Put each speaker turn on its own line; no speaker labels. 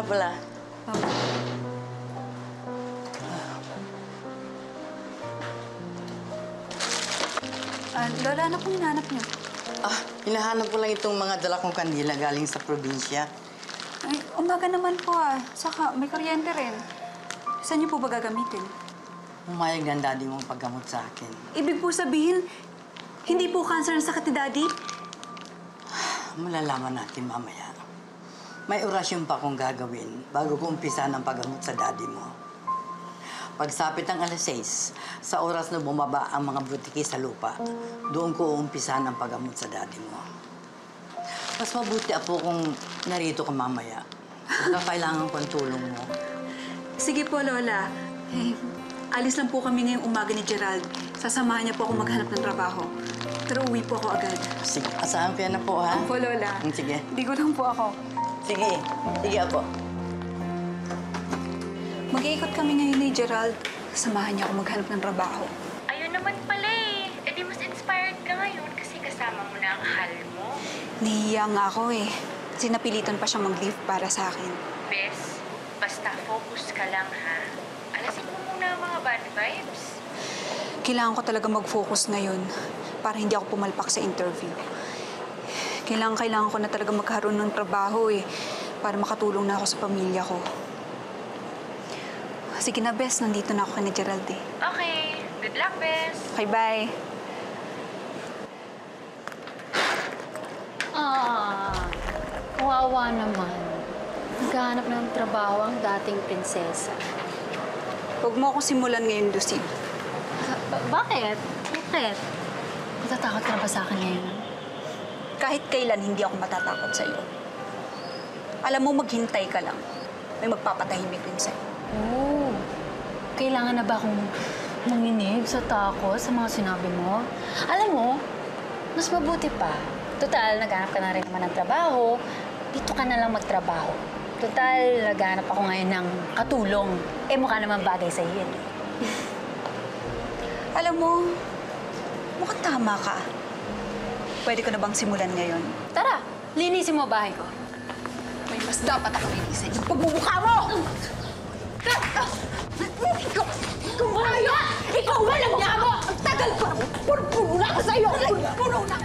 pala.
Lola, ano pong hinahanap niyo?
Hinahanap ko lang itong mga dala kong kandila galing sa probinsya.
Ay, umaga naman po Saka may kuryente rin. Saan niyo po ba gagamitin?
Umayag ang daddy mong paggamot sa akin.
Ibig po sabihin, hindi po cancer ang sakit ni Daddy?
Malalaman natin mamaya. May orasyon pa akong gagawin bago ko umpisa ng paggamot sa daddy mo. Pagsapit ng alas 6, sa oras na bumaba ang mga butiki sa lupa, doon ko uumpisa ng paggamot sa daddy mo. Mas mabuti apo kung narito ka mamaya. Kailangan ko ang tulong mo.
Sige po, Lola. Alis lang po kami ngayong umaga ni Gerald. Sasamahan niya po ako maghanap ng trabaho. Pero uwi po ako agad.
Sige, asahan ko yan na po, ha?
Po, Lola.
Sige.
Ligo lang po ako.
Sige. Sige, apo.
Mag-iikot kami ngayon ni Gerald. Samahan niya ako maghanap ng trabaho.
Ayun naman pala eh. E di mas inspired ka ngayon kasi kasama mo na ang kahal mo.
Nahihiya nga ako Kasi napilitan pa siyang mag-leave para sa akin.
Bes, basta focus ka lang ha. Alasin mo muna ang mga bad vibes.
Kailangan ko talaga mag-focus ngayon para hindi ako pumalpak sa interview. Kailangan ko na talaga magkaroon ng trabaho para makatulong na ako sa pamilya ko. Sige na, Bes. Nandito na ako kay Gerald
Okay. Good luck, Bes.
Okay, bye.
Kawawa naman. Naghahanap ng trabaho ang dating prinsesa.
Huwag mo akong simulan ngayon, Lucy.
Bakit? Bakit? Natatakot ka na ba sa akin ngayon?
Kahit kailan, hindi ako matatakot sa'yo. Alam mo, maghintay ka lang. May magpapatahimik rin sa'yo.
Oo. Kailangan na ba akong manginig sa takot sa mga sinabi mo? Alam mo, mas mabuti pa. Total, naghanap ka na rin naman ng trabaho. Dito ka na lang magtrabaho. Total, naghanap ako ngayon ng katulong. Mukha naman bagay sa iyo.
Alam mo, mukhang tama ka. Pwede ko na bang simulan ngayon?
Tara, linisin mo bahay ko.
May mas dapat ako linisin. Yung pagmumukha mo! Ikaw malaya! Ikaw walang niya mo! Ang tagal ko! Puro-puro na ako sa'yo! Puro-puro na!